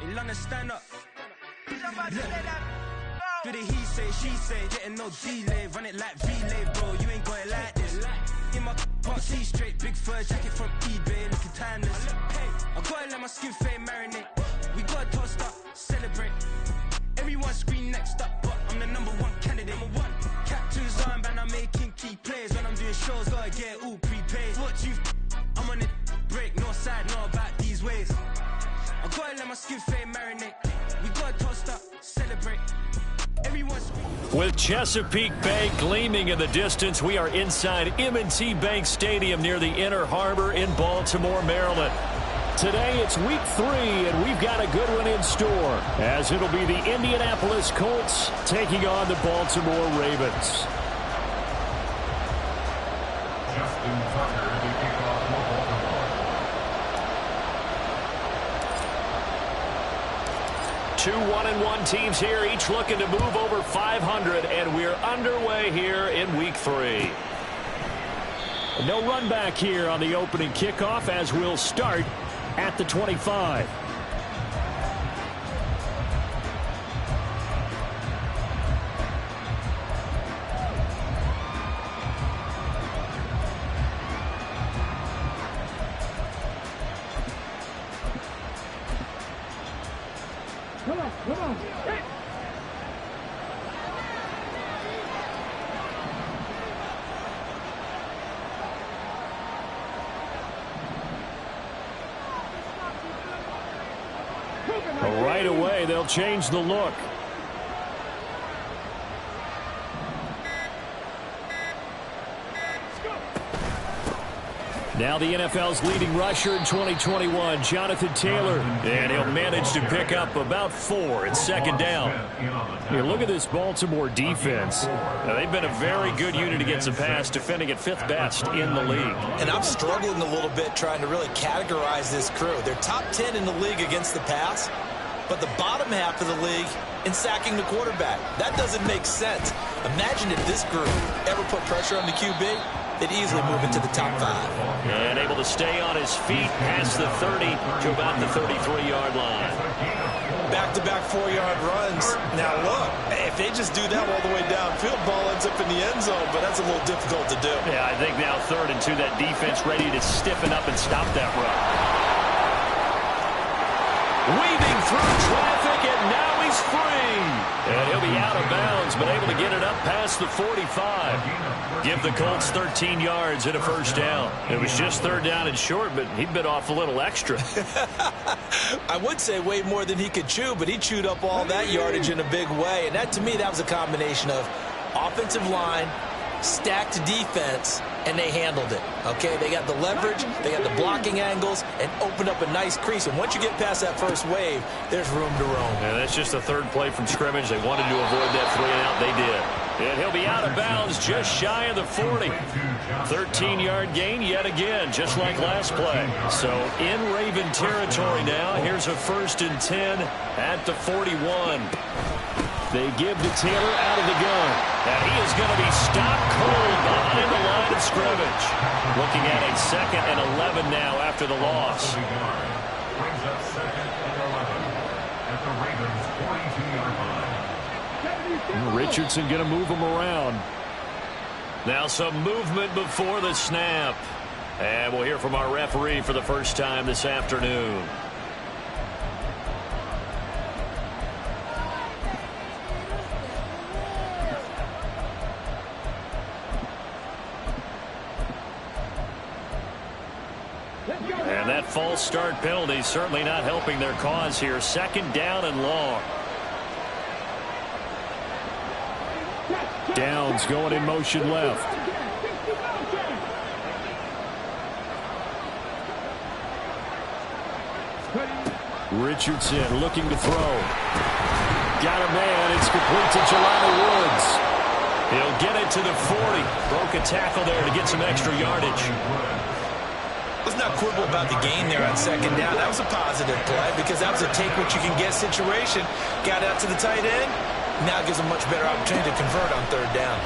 In London, stand up. Do the he say, she say, getting no delay. Run it like relay, bro, you ain't got it like this. In my can't see straight, big fur jacket from eBay, looking timeless. I gotta let my skin fade marinate. We gotta toast up, celebrate. Everyone scream next up, but I'm the #1 candidate. Captain's armband, I'm making key plays. When I'm doing shows, gotta get it all prepaid. What you I'm on it, break, no side, know about these ways. I gotta let my skin fade marinate. We gotta toast up, celebrate. With Chesapeake Bay gleaming in the distance, we are inside M&T Bank Stadium near the Inner Harbor in Baltimore, Maryland. Today it's week 3, and we've got a good one in store, as it'll be the Indianapolis Colts taking on the Baltimore Ravens. Justin Tucker to kick off for Baltimore. 2 1-1 teams here, each looking to move over 500, and we're underway here in week 3. No run back here on the opening kickoff, as we'll start at the 25. Come on. Hey. Right away, they'll change the look. Now the NFL's leading rusher in 2021, Jonathan Taylor, and he'll manage to pick up about 4 at second down. Here, look at this Baltimore defense. Now, they've been a very good unit against the pass, defending at 5th best in the league. And I'm struggling a little bit trying to really categorize this crew. They're top 10 in the league against the pass, but the bottom half of the league in sacking the quarterback. That doesn't make sense. Imagine if this group ever put pressure on the QB. They'd easily move into the top 5. And able to stay on his feet past the 30 to about the 33-yard line. Back-to-back 4-yard runs. Now, look, if they just do that all the way downfield, ball ends up in the end zone, but that's a little difficult to do. Yeah, I think now 3rd and 2, that defense ready to stiffen up and stop that run. Weaving through traffic, and now he's free. And he'll be out of bounds, but able to get it up past the 45. Give the Colts 13 yards and a first down. It was just 3rd down and short, but he bit off a little extra. I would say way more than he could chew, but he chewed up all that yardage in a big way. And that, to me, that was a combination of offensive line, stacked defense, and they handled it. Okay, they got the leverage, they got the blocking angles, and opened up a nice crease. And once you get past that first wave, there's room to roam. Yeah, that's just the 3rd play from scrimmage. They wanted to avoid that 3-and-out. They did. And he'll be out of bounds just shy of the 40. 13-yard gain yet again, just like last play. So in Raven territory now. Here's a 1st and 10 at the 41. They give to Taylor out of the gun. And he is going to be stopped cold behind the line of scrimmage. Looking at a 2nd and 11 now after the loss. Brings up 2nd and 11 at the Ravens' 42-yard line. Richardson going to move him around. Now some movement before the snap. And we'll hear from our referee for the first time this afternoon. And that false start penalty certainly not helping their cause here. 2nd down and long. Downs going in motion left. Richardson looking to throw. Got a man. It's complete to Jelani Woods. He'll get it to the 40. Broke a tackle there to get some extra yardage. Let's not quibble about the gain there on 2nd down. That was a positive play because that was a take-what-you-can-get situation. Got out to the tight end. Now gives a much better opportunity to convert on 3rd down.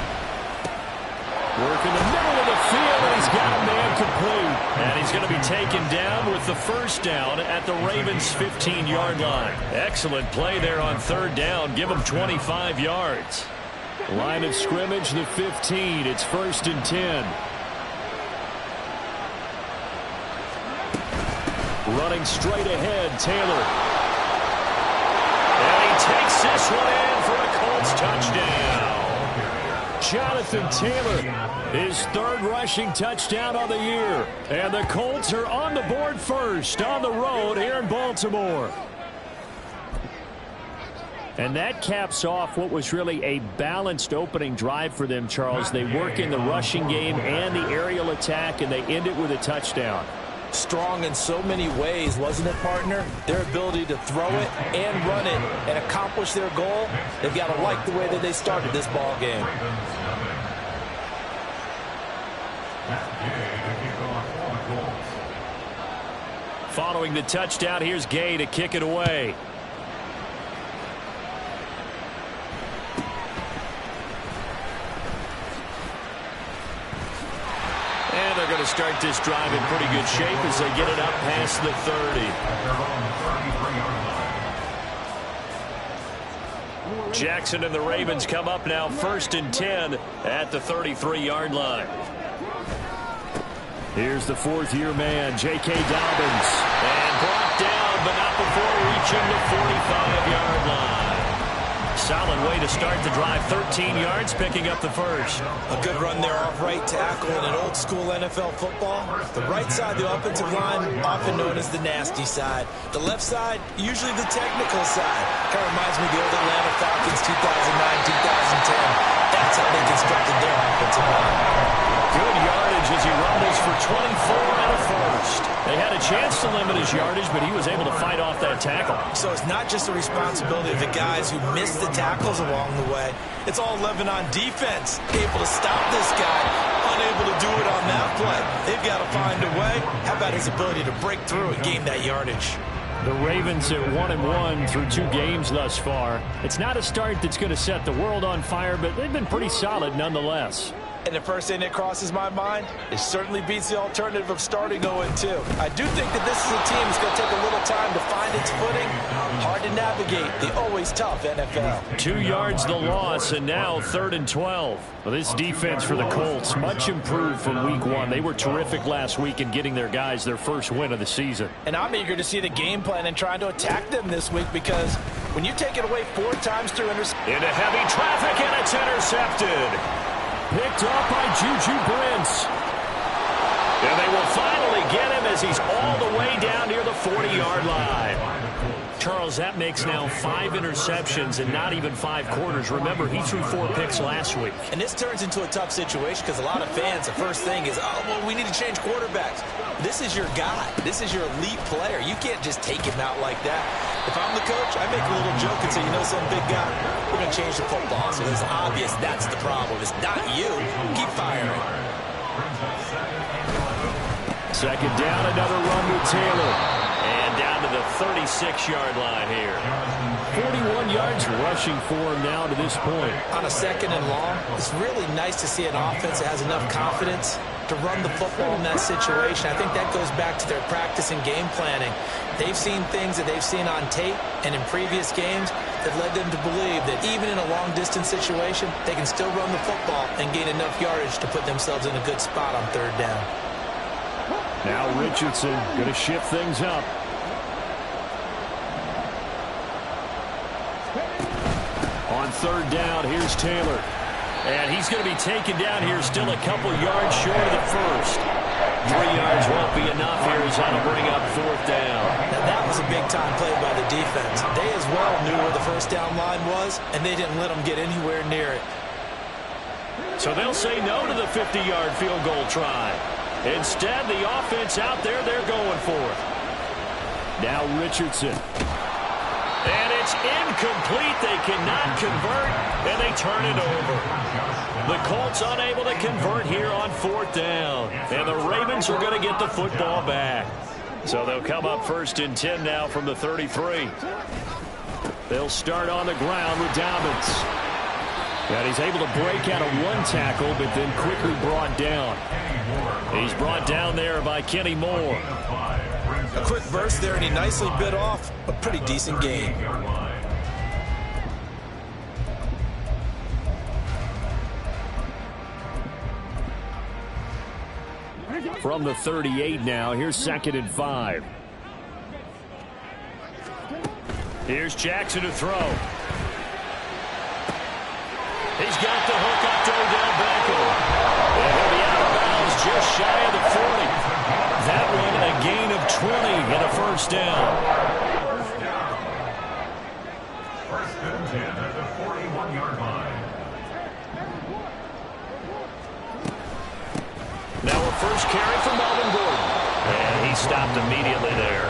Working the middle of the field, and he's got a man complete. And he's going to be taken down with the first down at the Ravens' 15-yard line. Excellent play there on third down. Give him 25 yards. Line of scrimmage, the 15. It's 1st and 10. Running straight ahead, Taylor. And he takes this one in for a Colts touchdown. Jonathan Taylor, his 3rd rushing touchdown of the year. And the Colts are on the board first on the road here in Baltimore. And that caps off what was really a balanced opening drive for them, Charles. They work in the rushing game and the aerial attack, and they end it with a touchdown. Strong in so many ways, wasn't it, partner? Their ability to throw it and run it and accomplish their goal, they've got to like the way that they started this ball game. Following the touchdown, here's Gay to kick it away. And they're going to start this drive in pretty good shape as they get it up past the 30. Jackson and the Ravens come up now 1st and 10 at the 33-yard line. Here's the 4th-year man, J.K. Dobbins. And brought down, but not before reaching the 45-yard line. Solid way to start the drive. 13 yards, picking up the first. A good run there off right tackle in an old-school NFL football. The right side, the offensive line, often known as the nasty side. The left side, usually the technical side. Kind of reminds me of the old Atlanta Falcons 2009-2010. That's how they constructed their offensive line. Good yardage as he rumbles for 24 and a first. They had a chance to limit his yardage, but he was able to fight off that tackle. So it's not just the responsibility of the guys who missed the tackles along the way. It's all Lebanon defense, able to stop this guy, unable to do it on that play. They've got to find a way. How about his ability to break through and gain that yardage? The Ravens at 1-1 through 2 games thus far. It's not a start that's going to set the world on fire, but they've been pretty solid nonetheless. And the first thing that crosses my mind, it certainly beats the alternative of starting 0-2. I do think that this is a team that's going to take a little time to find its footing. Hard to navigate the always tough NFL. 2 yards the loss, and now 3rd and 12. Well, this defense for the Colts, much improved from week 1. They were terrific last week in getting their guys their first win of the season. And I'm eager to see the game plan and trying to attack them this week, because when you take it away 4 times through interception. Into heavy traffic, and it's intercepted. Picked up by Juju Brents. And they will finally get him as he's all the way down near the 40-yard line. Charles, that makes now 5 interceptions and not even 5 quarters. Remember, he threw 4 picks last week. And this turns into a tough situation because a lot of fans, the first thing is, oh, well, we need to change quarterbacks. This is your guy. This is your elite player. You can't just take him out like that. If I'm the coach, I make a little joke and say, you know, some big guy, we're going to change the football. So it's obvious that's the problem. It's not you. Keep firing. Second down, another run with Taylor. And down to the 36-yard line here. 41 yards rushing for him now to this point. On a 2nd and long, it's really nice to see an offense that has enough confidence to run the football in that situation. I think that goes back to their practice and game planning. They've seen things that they've seen on tape and in previous games that led them to believe that even in a long-distance situation, they can still run the football and gain enough yardage to put themselves in a good spot on 3rd down. Now Richardson going to shift things up. On 3rd down, here's Taylor. And he's going to be taken down here, still a couple yards short of the first. 3 yards won't be enough here as that'll bring up 4th down. Now that was a big-time play by the defense. They as well knew where the first down line was, and they didn't let them get anywhere near it. So they'll say no to the 50-yard field goal try. Instead, the offense out there, they're going for it. Now Richardson. And it's incomplete. They cannot convert, and they turn it over. The Colts unable to convert here on 4th down. And the Ravens are going to get the football back. So they'll come up 1st and 10 now from the 33. They'll start on the ground with Dobbins. And he's able to break out of one tackle, but then quickly brought down. He's brought down there by Kenny Moore. A quick burst there, and he nicely bit off a pretty decent gain. From the 38 now, here's 2nd and 5. Here's Jackson to throw. He's got the hook up to Odell Beckham. And he'll be out of bounds just shy of the 40. That one a gain of 20 and a first down. First and 10 at the 41-yard line. Now a first carry for Melvin Gordon. And he stopped immediately there.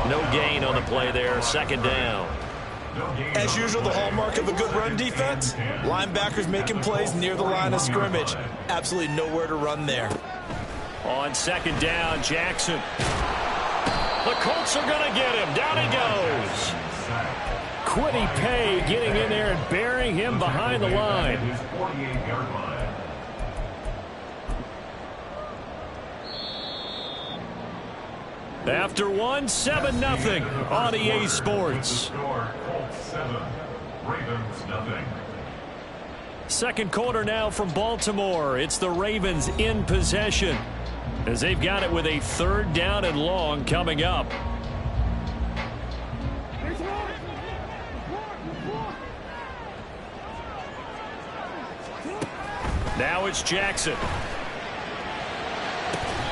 No gain on the play there. 2nd down. As usual, the hallmark of a good run defense, linebackers making plays near the line of scrimmage. Absolutely nowhere to run there. On 2nd down, Jackson. The Colts are going to get him. Down he goes. Quiddy Pay getting in there and burying him behind the line. After one, 7-0 on EA Sports. Second quarter now from Baltimore. It's the Ravens in possession as they've got it with a 3rd down and long coming up. Now it's Jackson.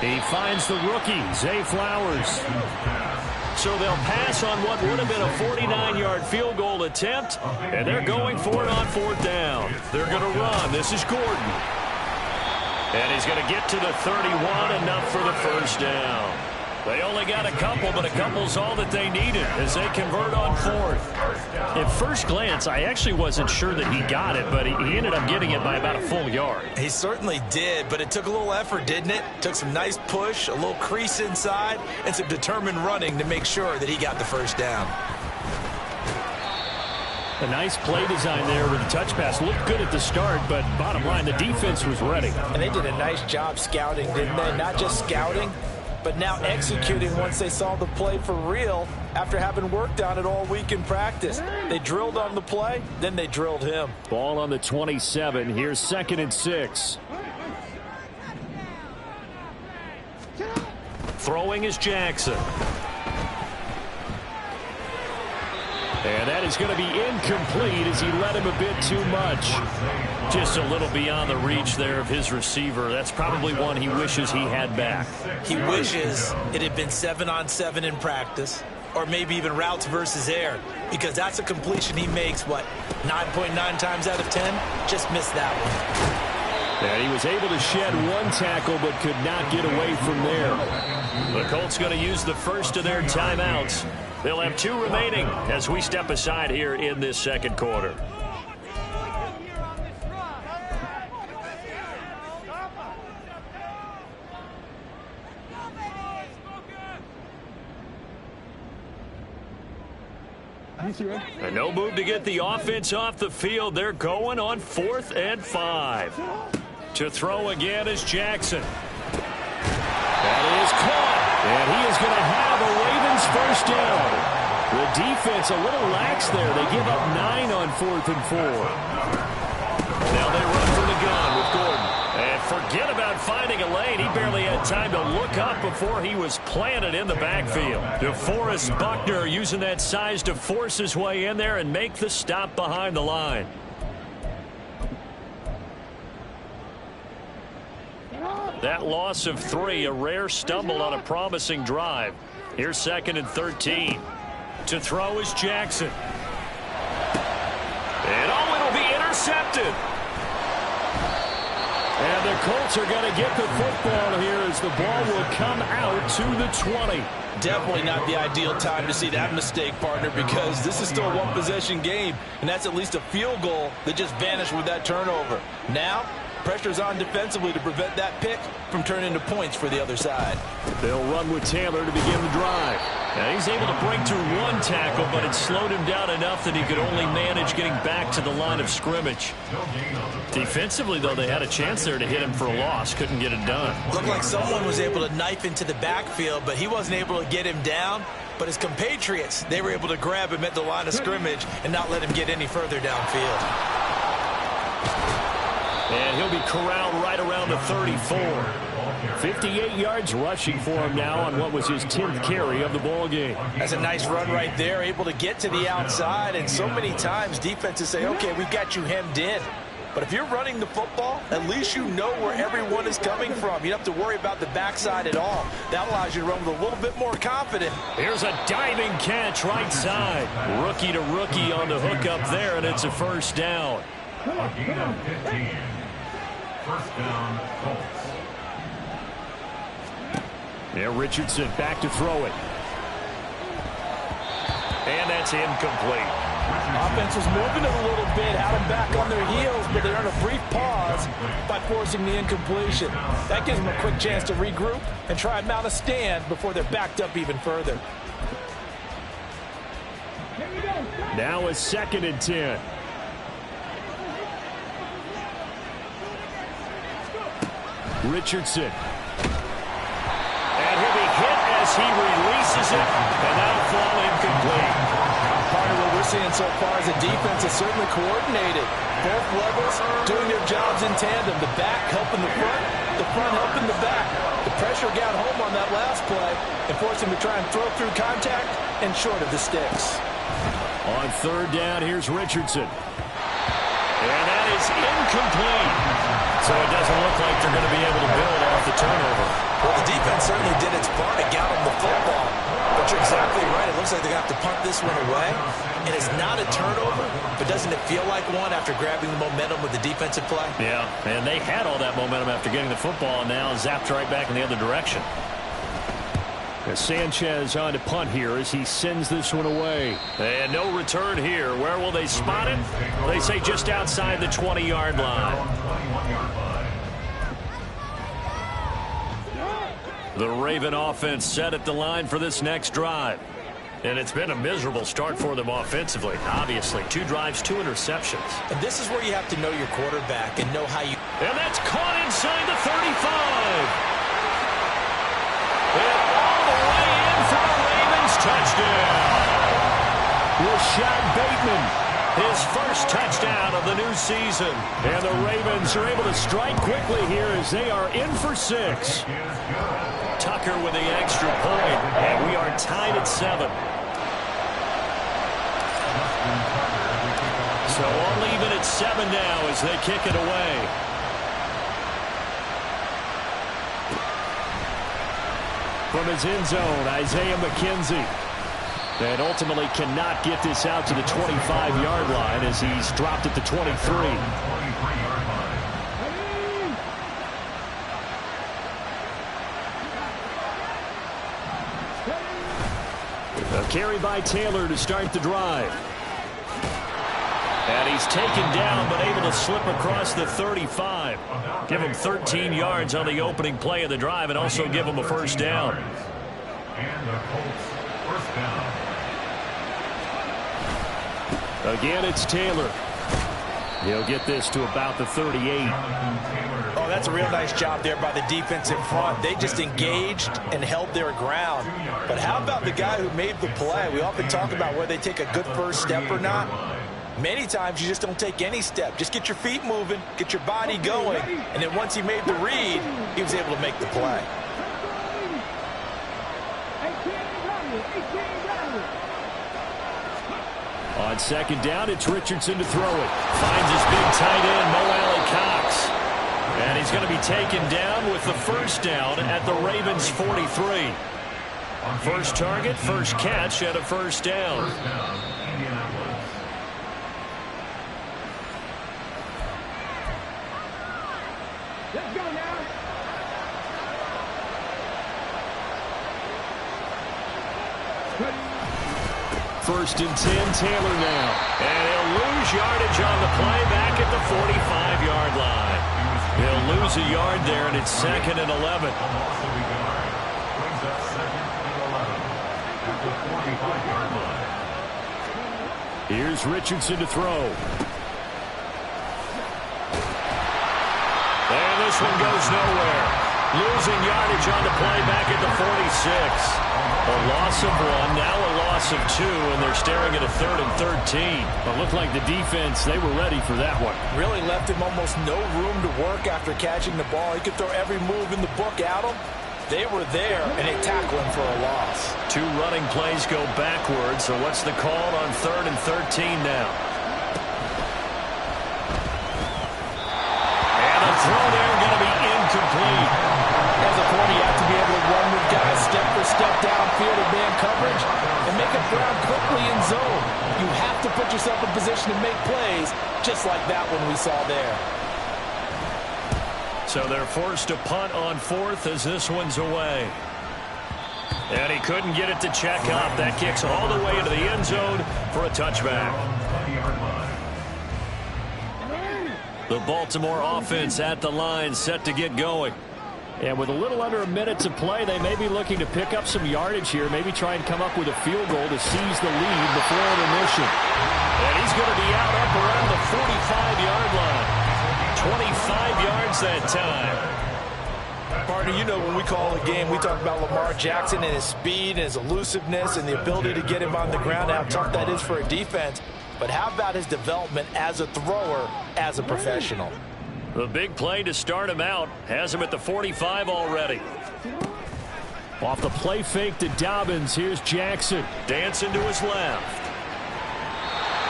He finds the rookie, Zay Flowers. So they'll pass on what would have been a 49-yard field goal attempt, and they're going for it on 4th down. They're going to run. This is Gordon. And he's going to get to the 31, enough for the first down. They only got a couple, but a couple's all that they needed as they convert on 4th. At first glance, I actually wasn't sure that he got it, but he ended up getting it by about a full yard. He certainly did, but it took a little effort, didn't it? Took some nice push, a little crease inside, and some determined running to make sure that he got the first down. A nice play design there with the touch pass. Looked good at the start, but bottom line, the defense was ready. And they did a nice job scouting, didn't they? Not just scouting, but now executing once they saw the play for real after having worked on it all week in practice. They drilled on the play, then they drilled him. Ball on the 27. Here's 2nd and 6. Throwing is Jackson. And that is going to be incomplete as he led him a bit too much. Just a little beyond the reach there of his receiver. That's probably one he wishes he had back. He wishes it had been 7-on-7 in practice, or maybe even routes versus air, because that's a completion he makes, what, 9.9 times out of 10? Just missed that one. And he was able to shed one tackle but could not get away from there. The Colts going to use the first of their timeouts. They'll have 2 remaining as we step aside here in this second quarter. And no move to get the offense off the field. They're going on 4th and 5. To throw again is Jackson. That is caught. And he is going to have a Ravens first down. The defense a little lax there. They give up 9 on 4th and 4. Now they run for the gun with Gordon. And forget about finding a lane. He barely had time to look up before he was planted in the backfield. DeForest Buckner using that size to force his way in there and make the stop behind the line. That loss of 3, a rare stumble on a promising drive. Here's 2nd and 13. To throw is Jackson. And it'll be intercepted. And the Colts are going to get the football here as the ball will come out to the 20. Definitely not the ideal time to see that mistake, partner, because this is still a one-possession game, and that's at least a field goal that just vanished with that turnover. Now, pressure's on defensively to prevent that pick from turning into points for the other side. They'll run with Taylor to begin the drive. Now he's able to break through one tackle, but it slowed him down enough that he could only manage getting back to the line of scrimmage. Defensively, though, they had a chance there to hit him for a loss. Couldn't get it done. Looked like someone was able to knife into the backfield, but he wasn't able to get him down. But his compatriots, they were able to grab him at the line of scrimmage and not let him get any further downfield. And he'll be corralled right around the 34. 58 yards rushing for him now on what was his 10th carry of the ball game. That's a nice run right there, able to get to the outside. And so many times defenses say, okay, we've got you hemmed in. But if you're running the football, at least you know where everyone is coming from. You don't have to worry about the backside at all. That allows you to run with a little bit more confidence. Here's a diving catch right side. Rookie to rookie on the hook up there, and it's a first down. A gain of 15. First down, Colts. Yeah, Richardson back to throw it. And that's incomplete. Offense was moving it a little bit, had them back on their heels, but they're on a brief pause by forcing the incompletion. That gives them a quick chance to regroup and try and mount a stand before they're backed up even further. Now a 2nd and 10. Richardson. And he'll be hit as he releases it, and that'll fall incomplete. Part of what we're seeing so far is the defense is certainly coordinated. Both levels doing their jobs in tandem. The back helping the front helping the back. The pressure got home on that last play and forced him to try and throw through contact and short of the sticks. On 3rd down, here's Richardson. And that is incomplete. So it doesn't look like they're going to be able to build off the turnover. Well, the defense certainly did its part to get him the football. But you're exactly right. It looks like they're going to have to punt this one away. And it's not a turnover, but doesn't it feel like one after grabbing the momentum with the defensive play? Yeah, and they had all that momentum after getting the football, and now zapped right back in the other direction. Sanchez on to punt here as he sends this one away. And no return here. Where will they spot it? They say just outside the 20-yard line. The Raven offense set at the line for this next drive. And it's been a miserable start for them offensively. Obviously, 2 drives, 2 interceptions. And this is where you have to know your quarterback and know how you... And that's caught inside the 35. And all the way in for the Ravens touchdown. Rashad Bateman, his first touchdown of the new season. And the Ravens are able to strike quickly here as they are in for 6. Tucker with the extra point, and we are tied at 7. So all even at 7 now as they kick it away. From his end zone, Isaiah McKenzie. And ultimately cannot get this out to the 25-yard line as he's dropped at the 23. A carry by Taylor to start the drive. And he's taken down but able to slip across the 35. Give him 13 yards on the opening play of the drive and also give him a first down. And the Colts first down. Again, it's Taylor. He'll get this to about the 38. Oh, that's a real nice job there by the defensive front. They just engaged and held their ground. But how about the guy who made the play? We often talk about whether they take a good first step or not. Many times you just don't take any step. Just get your feet moving, get your body going, and then once he made the read, he was able to make the play. On 2nd down, it's Richardson to throw it. Finds his big tight end, Mo Alley-Cox. And he's going to be taken down with the first down at the Ravens' 43. First target, first catch, and a first down. Let's go now. First and 10, Taylor now. And he'll lose yardage on the play back at the 45-yard line. He'll lose a yard there, and it's 2nd and 11. A loss of a yard. Brings up 2nd and 11 at the 45-yard line. Here's Richardson to throw. And this one goes nowhere. Losing yardage on the play back at the 46. A loss of 1, now a loss of 2, and they're staring at a 3rd and 13. It looked like the defense, they were ready for that one. Really left him almost no room to work after catching the ball. He could throw every move in the book at him. They were there, and they tackle him for a loss. 2 running plays go backwards, so what's the call on 3rd and 13 now? And a throw there going to be incomplete. As a corner, you have to be able to run with guys step for step downfield in man coverage and make a ground quickly in zone. You have to put yourself in position to make plays, just like that one we saw there. So they're forced to punt on 4th as this one's away. And he couldn't get it to check up. That kicks all the way into the end zone for a touchback. The Baltimore offense at the line, set to get going. And with a little under a minute to play, they may be looking to pick up some yardage here, maybe try and come up with a field goal to seize the lead before intermission. And he's going to be out up around the 45-yard line. 25 yards that time. Partner, you know when we call a game, we talk about Lamar Jackson and his speed and his elusiveness and the ability to get him on the ground, how tough that is for a defense. But how about his development as a thrower, as a professional? The big play to start him out has him at the 45 already. Off the play fake to Dobbins, here's Jackson. Dancing to his left.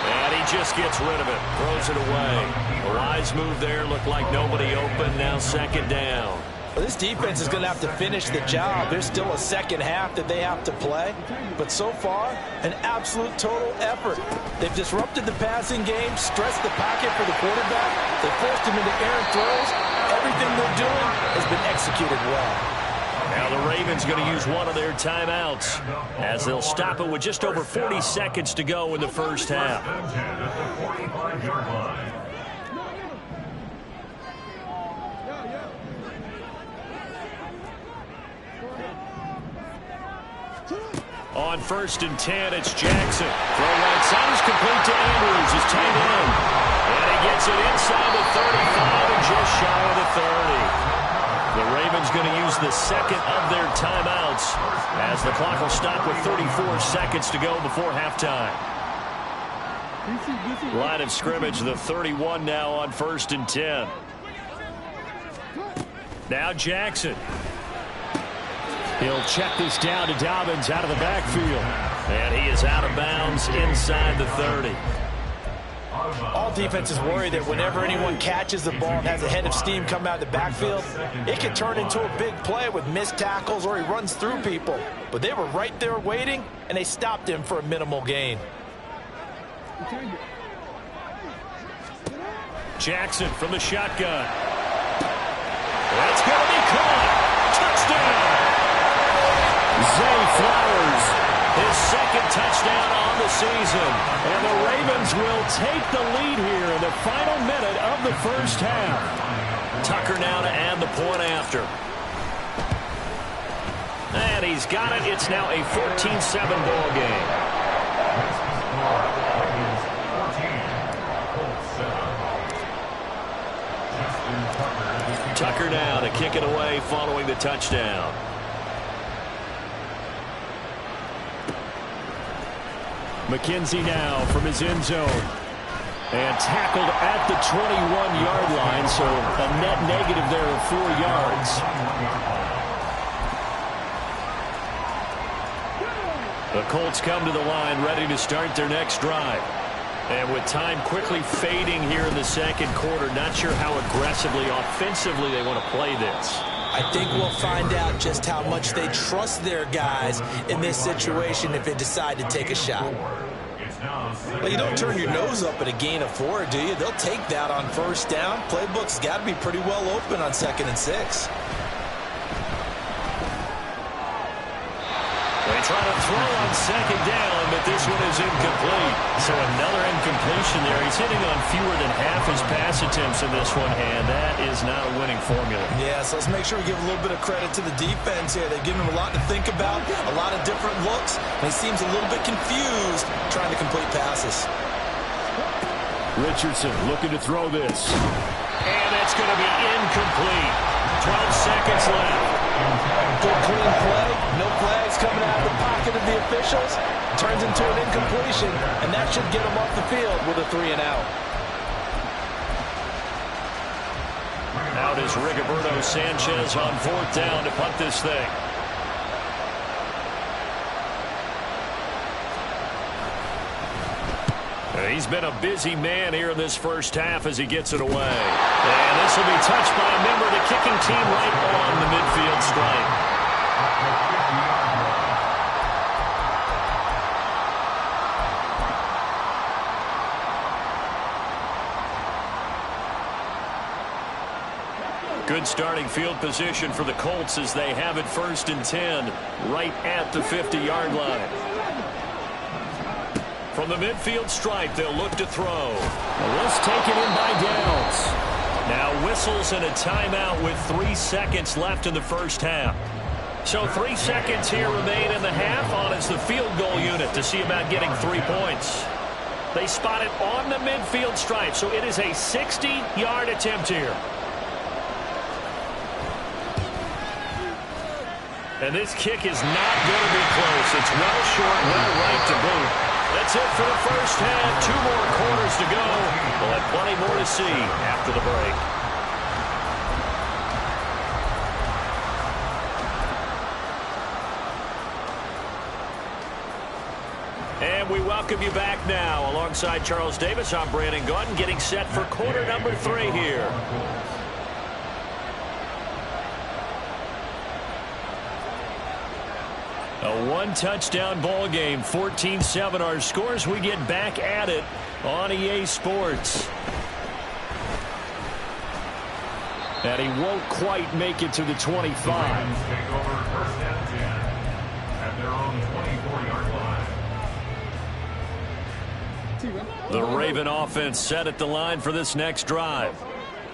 And he just gets rid of it, throws it away. A wise move there, looked like nobody open, now 2nd down. Well, this defense is going to have to finish the job. There's still a second half that they have to play. But so far, an absolute total effort. They've disrupted the passing game, stressed the pocket for the quarterback. They forced him into errant throws. Everything they're doing has been executed well. Now the Ravens going to use one of their timeouts as they'll stop it with just over 40 seconds to go in the first half. On 1st and 10, it's Jackson. Throw right side is complete to Andrews. He's tight end. And he gets it inside the 35 and just shy of the 30. The Ravens going to use the 2nd of their timeouts as the clock will stop with 34 seconds to go before halftime. Line of scrimmage, the 31 now on 1st and 10. Now Jackson. He'll check this down to Dobbins out of the backfield. And he is out of bounds inside the 30. All defenses worry that whenever anyone catches the ball and has a head of steam come out of the backfield, it can turn into a big play with missed tackles or he runs through people. But they were right there waiting, and they stopped him for a minimal gain. Jackson from the shotgun. That's going to be caught. Touchdown. Zay Flowers, his 2nd touchdown on the season. And the Ravens will take the lead here in the final minute of the first half. Tucker now to add the point after. And he's got it. It's now a 14-7 ball game. Tucker now to kick it away following the touchdown. McKenzie now from his end zone. And tackled at the 21-yard line, so a net negative there of 4 yards. The Colts come to the line ready to start their next drive. And with time quickly fading here in the 2nd quarter, not sure how aggressively, offensively they want to play this. I think we'll find out just how much they trust their guys in this situation if they decide to take a shot. Well, you don't turn your nose up at a gain of 4, do you? They'll take that on 1st down. Playbook's got to be pretty well open on 2nd and 6. They try to throw on second down, but this one is incomplete. So another incompletion there. He's hitting on fewer than half his pass attempts in this one, and that is not a winning formula. Yeah, so let's make sure we give a little bit of credit to the defense here. They've given him a lot to think about, a lot of different looks, and he seems a little bit confused trying to complete passes. Richardson looking to throw this. And it's going to be incomplete. 12 seconds left. Good clean play. No flags coming out of the pocket of the officials. Turns into an incompletion, and that should get him off the field with a 3-and-out. Out is Rigoberto Sanchez on 4th down to punt this thing. He's been a busy man here in this first half as he gets it away. And this will be touched by a member of the kicking team right on the midfield stripe. Good starting field position for the Colts as they have it 1st and 10 right at the 50-yard line. From the midfield stripe, they'll look to throw. Let's take it in by Downs. Now whistles and a timeout with 3 seconds left in the first half. So 3 seconds here remain in the half. On is the field goal unit to see about getting 3 points. They spot it on the midfield stripe, so it is a 60-yard attempt here. And this kick is not going to be close. It's well short, well right to boot. That's it for the first half. 2 more quarters to go. We'll have plenty more to see after the break. And we welcome you back now. Alongside Charles Davis, I'm Brandon Gautin, getting set for quarter number 3 here. A 1-touchdown ball game, 14-7 our scores. We get back at it on EA Sports. And he won't quite make it to the 25. Take over 1st and 10 at their own 24-yard line. The Raven offense set at the line for this next drive.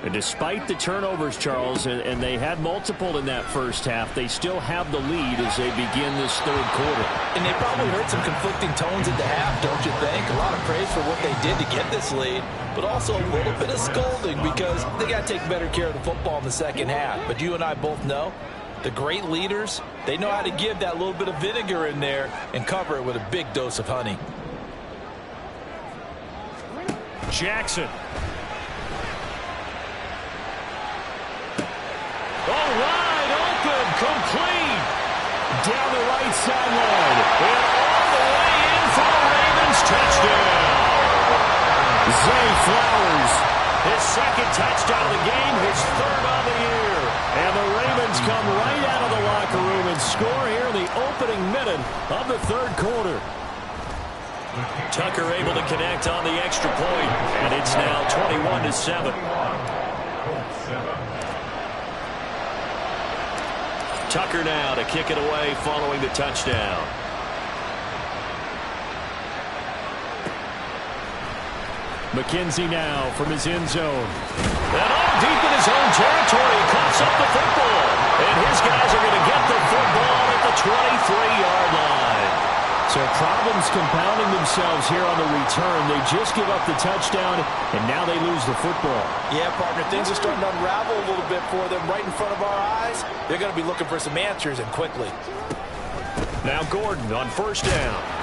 And despite the turnovers, Charles, and they had multiple in that first half, they still have the lead as they begin this 3rd quarter. And they probably heard some conflicting tones at the half, don't you think? A lot of praise for what they did to get this lead, but also a little bit of scolding because they got to take better care of the football in the second half. But you and I both know the great leaders, they know how to give that little bit of vinegar in there and cover it with a big dose of honey. Jackson. Wide open, complete. Down the right sideline. And all the way in for the Ravens. Touchdown. Zay Flowers. His 2nd touchdown of the game, his 3rd on the year. And the Ravens come right out of the locker room and score here in the opening minute of the 3rd quarter. Tucker able to connect on the extra point. And it's now 21-7. Tucker now to kick it away following the touchdown. McKenzie now from his end zone. And all deep in his own territory, he coughs up the football. And his guys are going to get the football at the 23-yard line. So problems compounding themselves here on the return. They just give up the touchdown, and now they lose the football. Yeah, partner, things are starting to unravel a little bit for them right in front of our eyes. They're going to be looking for some answers, and quickly. Now Gordon on 1st down.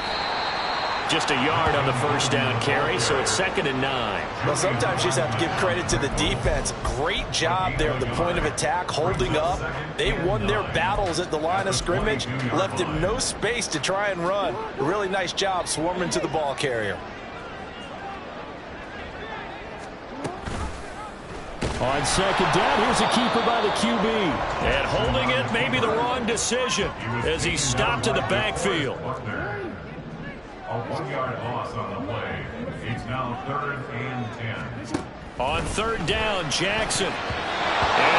Just a yard on the 1st down carry, so it's 2nd and 9. Well, sometimes you just have to give credit to the defense. Great job there at the point of attack, holding up. They won their battles at the line of scrimmage, left him no space to try and run. A really nice job swarming to the ball carrier. On 2nd down, here's a keeper by the QB. And holding it may be the wrong decision as he's stopped in the backfield. A 1-yard loss on the play. It's now 3rd and 10. On 3rd down, Jackson. And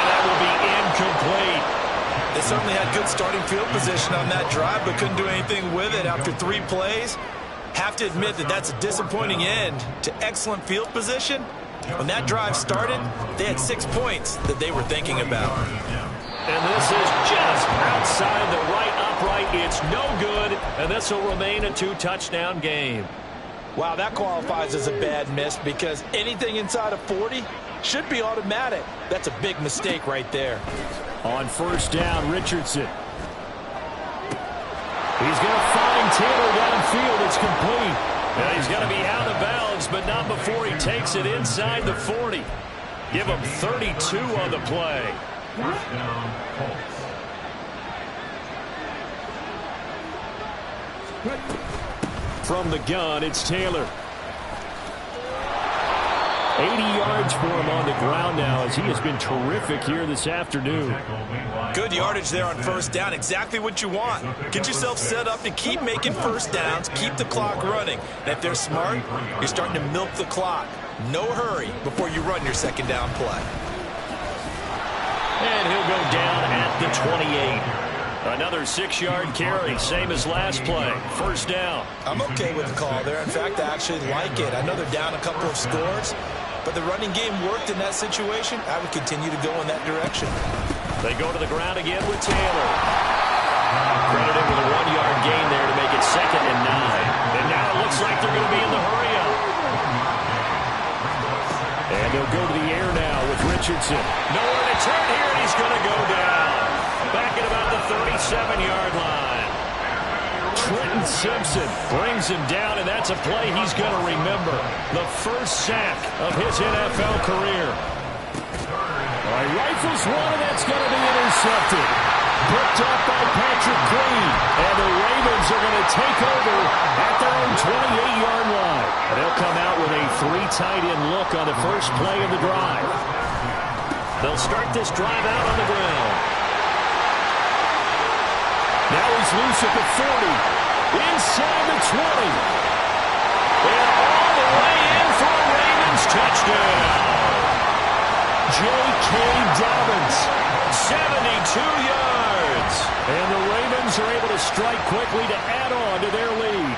that will be incomplete. They certainly had good starting field position on that drive, but couldn't do anything with it after 3 plays. Have to admit that that's a disappointing end to excellent field position. When that drive started, they had 6 points that they were thinking about. And this is just outside the right upright. It's no good, and this will remain a 2-touchdown game. Wow, that qualifies as a bad miss because anything inside of 40 should be automatic. That's a big mistake right there. On first down, Richardson. He's going to find Taylor downfield. It's complete. And he's going to be out of bounds, but not before he takes it inside the 40. Give him 32 on the play. First down, Colts. From the gun, it's Taylor. 80 yards for him on the ground now as he has been terrific here this afternoon. Good yardage there on first down. Exactly what you want. Get yourself set up to keep making first downs, keep the clock running. And if they're smart, you're starting to milk the clock. No hurry before you run your second down play. And he'll go down at the 28. Another 6-yard carry, same as last play. First down. I'm okay with the call there. In fact, I actually like it. I know they're down a couple of scores, but the running game worked in that situation. I would continue to go in that direction. They go to the ground again with Taylor. Credited with a 1-yard gain there to make it 2nd and 9. And now it looks like they're going to be in the hurry-up. And they'll go to the air now with Richardson. Nowhere to turn here, and he's going to go down. Back at about the 37-yard line. Trenton Simpson brings him down, and that's a play he's going to remember. The first sack of his NFL career. All right, rifles one, and that's going to be intercepted. Picked up by Patrick Queen, and the Ravens are going to take over at their own 28-yard line. And they'll come out with a 3-tight-end look on the first play of the drive. They'll start this drive out on the ground. Now he's loose at the 40, inside the 20. And all the way in for a Ravens touchdown. J.K. Dobbins, 72 yards. And the Ravens are able to strike quickly to add on to their lead.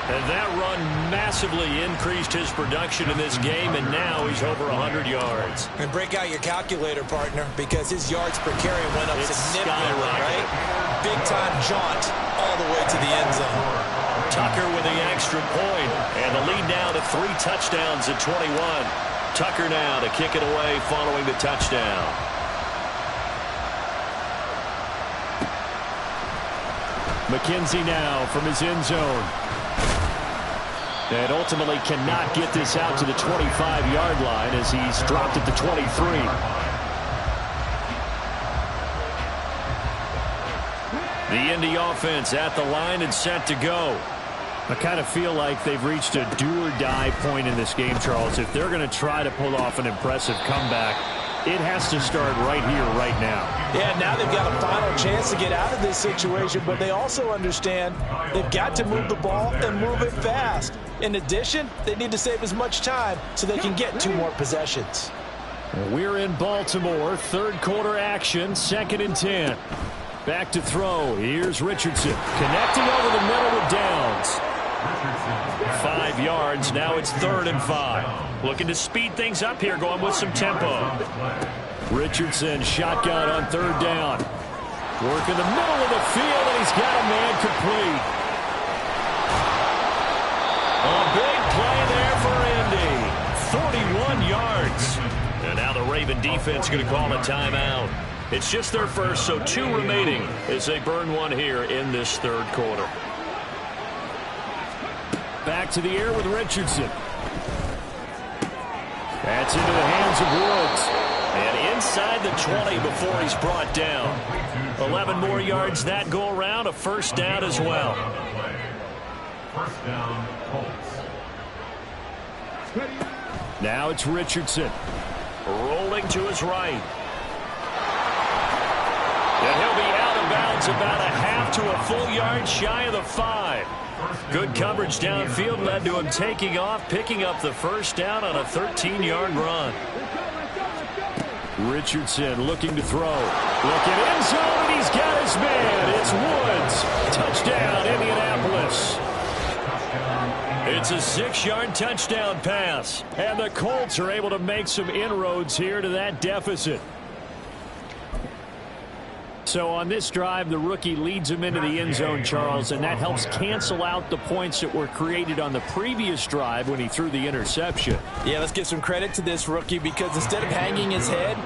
And that run massively increased his production in this game, and now he's over 100 yards. And break out your calculator, partner, because his yards per carry went up significantly, right? Big-time jaunt all the way to the end zone. Tucker with the extra point, and the lead now to 3 touchdowns at 21. Tucker now to kick it away following the touchdown. McKenzie now from his end zone. And ultimately cannot get this out to the 25-yard line as he's dropped at the 23. The Indy offense at the line and set to go. I kind of feel like they've reached a do-or-die point in this game, Charles. If they're going to try to pull off an impressive comeback, it has to start right here, right now. Yeah, now they've got a final chance to get out of this situation, but they also understand they've got to move the ball and move it fast. In addition, they need to save as much time so they can get 2 more possessions. We're in Baltimore, third quarter action, 2nd and 10. Back to throw. Here's Richardson. Connecting over the middle with Downs. 5 yards. Now it's 3rd and 5. Looking to speed things up here, going with some tempo. Richardson shotgun on 3rd down. Work in the middle of the field, and he's got a man complete. A big play there for Indy. 41 yards. And now the Raven defense going to call a timeout. It's just their first, so 2 remaining as they burn 1 here in this 3rd quarter. Back to the air with Richardson. That's into the hands of Woods. And inside the 20 before he's brought down. 11 more yards that go around, a first down as well. First down, Colts. Now it's Richardson. Rolling to his right. And he'll be out of bounds about a half to a full yard shy of the 5. Good coverage downfield led to him taking off, picking up the first down on a 13-yard run. Richardson looking to throw. Looking end zone, and he's got his man. It's Woods. Touchdown, Indianapolis. It's a 6-yard touchdown pass. And the Colts are able to make some inroads here to that deficit. So on this drive, the rookie leads him into the end zone, Charles, and that helps cancel out the points that were created on the previous drive when he threw the interception. Yeah, let's give some credit to this rookie, because instead of hanging his head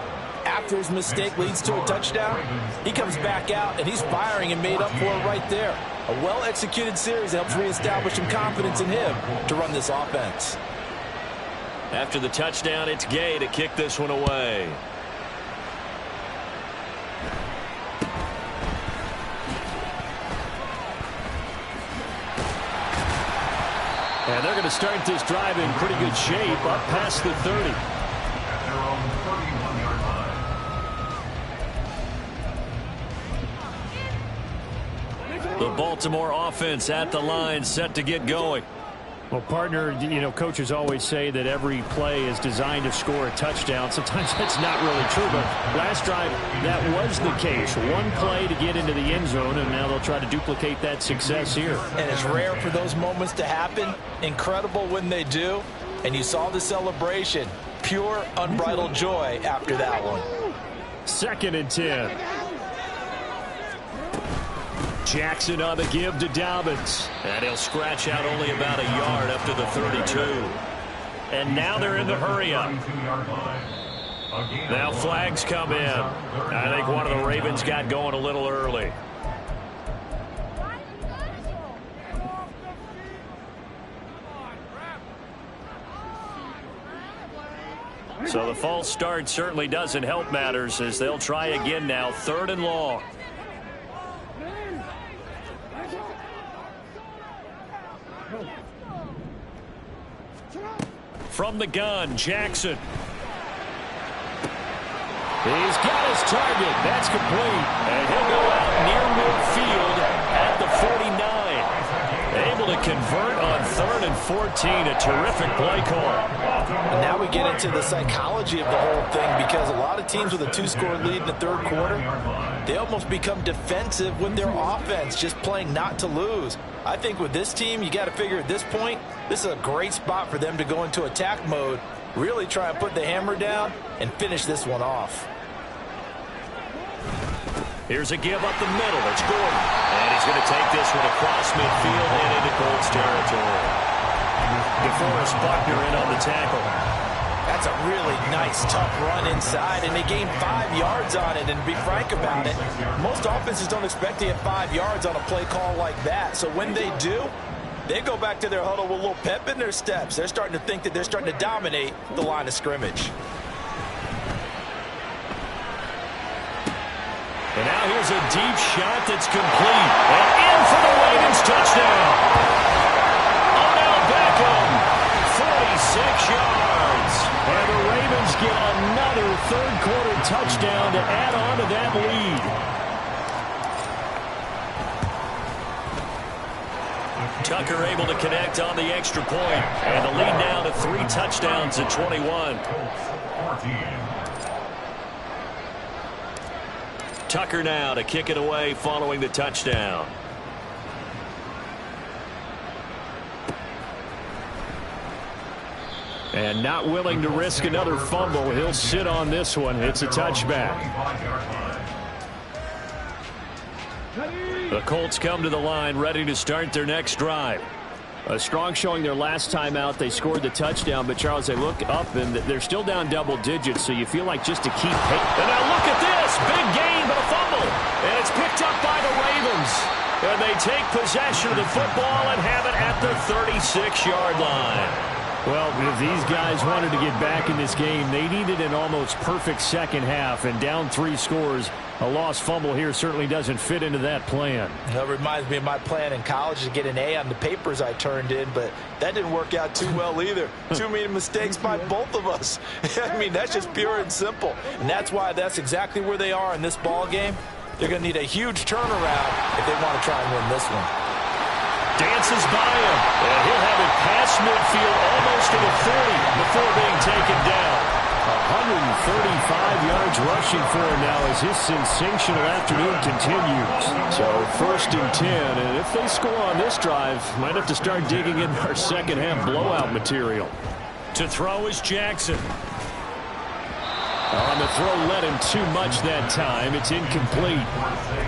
after his mistake leads to a touchdown, he comes back out and he's firing and made up for it right there. A well-executed series helps reestablish some confidence in him to run this offense. After the touchdown, it's Gay to kick this one away. And they're going to start this drive in pretty good shape up past the 30. At their own 31-yard line. The Baltimore offense at the line, set to get going. Well, partner, you know, coaches always say that every play is designed to score a touchdown. Sometimes that's not really true, but last drive, that was the case. One play to get into the end zone, and now they'll try to duplicate that success here. And it's rare for those moments to happen. Incredible when they do. And you saw the celebration. Pure, unbridled joy after that one. 2nd and 10. Jackson on the give to Dobbins. And he'll scratch out only about a yard up to the 32. And now they're in the hurry-up. Now flags come in. I think one of the Ravens got going a little early. So the false start certainly doesn't help matters, as they'll try again now. 3rd and long. From the gun, Jackson. He's got his target. That's complete. And he'll go out near midfield at the 49. Able to convert on 3rd and 14. A terrific play call. And now we get into the psychology of the whole thing, because a lot of teams with a 2-score lead in the 3rd quarter, they almost become defensive with their offense, just playing not to lose. I think with this team, you got to figure at this point, this is a great spot for them to go into attack mode, really try and put the hammer down and finish this one off. Here's a give up the middle. It's Gordon. And he's going to take this one across midfield and into Colts territory. DeForest Buckner in on the tackle. That's a really nice, tough run inside, and they gained 5 yards on it. And to be frank about it, most offenses don't expect to get 5 yards on a play call like that. So when they do, they go back to their huddle with a little pep in their steps. They're starting to think that they're starting to dominate the line of scrimmage. And now here's a deep shot that's complete. And in for the Ravens touchdown. Odell Beckham, 46 yards. And the Ravens get another 3rd quarter touchdown to add on to that lead. Tucker able to connect on the extra point. And the lead now to 3 touchdowns at 21. Tucker now to kick it away following the touchdown. And not willing to risk another fumble. He'll sit on this one. It's a touchback. The Colts come to the line ready to start their next drive. A strong showing their last time out. They scored the touchdown, but Charles, they look up and they're still down double digits, so you feel like just to keep pace. And now look at this. Big gain, but a fumble. And it's picked up by the Ravens. And they take possession of the football and have it at the 36-yard line. Well, if these guys wanted to get back in this game, they needed an almost perfect second half, and down 3 scores. A lost fumble here certainly doesn't fit into that plan. That reminds me of my plan in college to get an A on the papers I turned in, but that didn't work out too well either. Too many mistakes by both of us. I mean, that's just pure and simple. And that's why that's exactly where they are in this ball game. They're going to need a huge turnaround if they want to try and win this one. Dances by him, and he'll have it past midfield almost to the 40 before being taken down. 135 yards rushing for him now as his sensational afternoon continues. So 1st and 10, and if they score on this drive, might have to start digging in our second half blowout material. To throw is Jackson. On the throw led him too much that time. It's incomplete.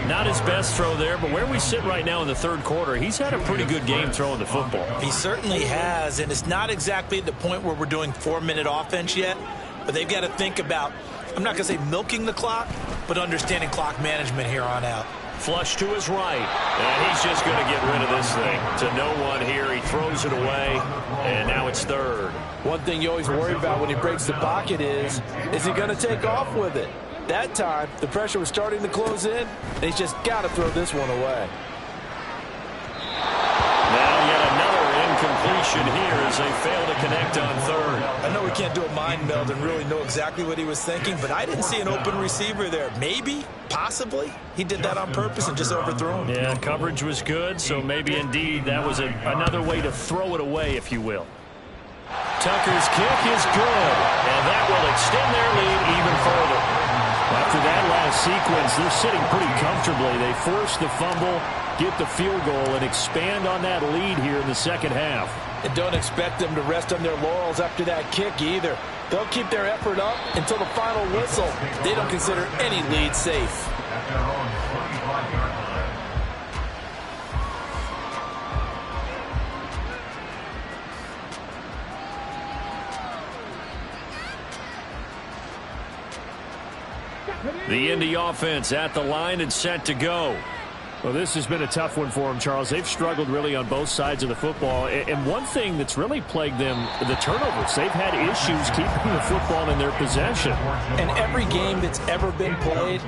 Not his best throw there, but where we sit right now in the third quarter, he's had a pretty good game throwing the football. He certainly has, and it's not exactly at the point where we're doing 4-minute offense yet, but they've got to think about, I'm not going to say milking the clock, but understanding clock management here on out. Flush to his right, and he's just going to get rid of this thing. To no one here, he throws it away, and now it's 3rd. One thing you always worry about when he breaks the pocket is he going to take off with it? That time, the pressure was starting to close in, and he's just got to throw this one away. Now yet another incompletion here as they fail to connect on 3rd. I know we can't do a mind meld and really know exactly what he was thinking, but I didn't see an open receiver there. Maybe, possibly, he did that on purpose and just overthrew him. Yeah, coverage was good, so maybe indeed that was another way to throw it away, if you will. Tucker's kick is good, and that will extend their lead even further. After that last sequence, they're sitting pretty comfortably. They force the fumble, get the field goal, and expand on that lead here in the second half. And don't expect them to rest on their laurels after that kick either. They'll keep their effort up until the final whistle. They don't consider any lead safe. The Indy offense at the line and set to go. Well, this has been a tough one for them, Charles. They've struggled really on both sides of the football. And one thing that's really plagued them, the turnovers. They've had issues keeping the football in their possession. And every game that's ever been played,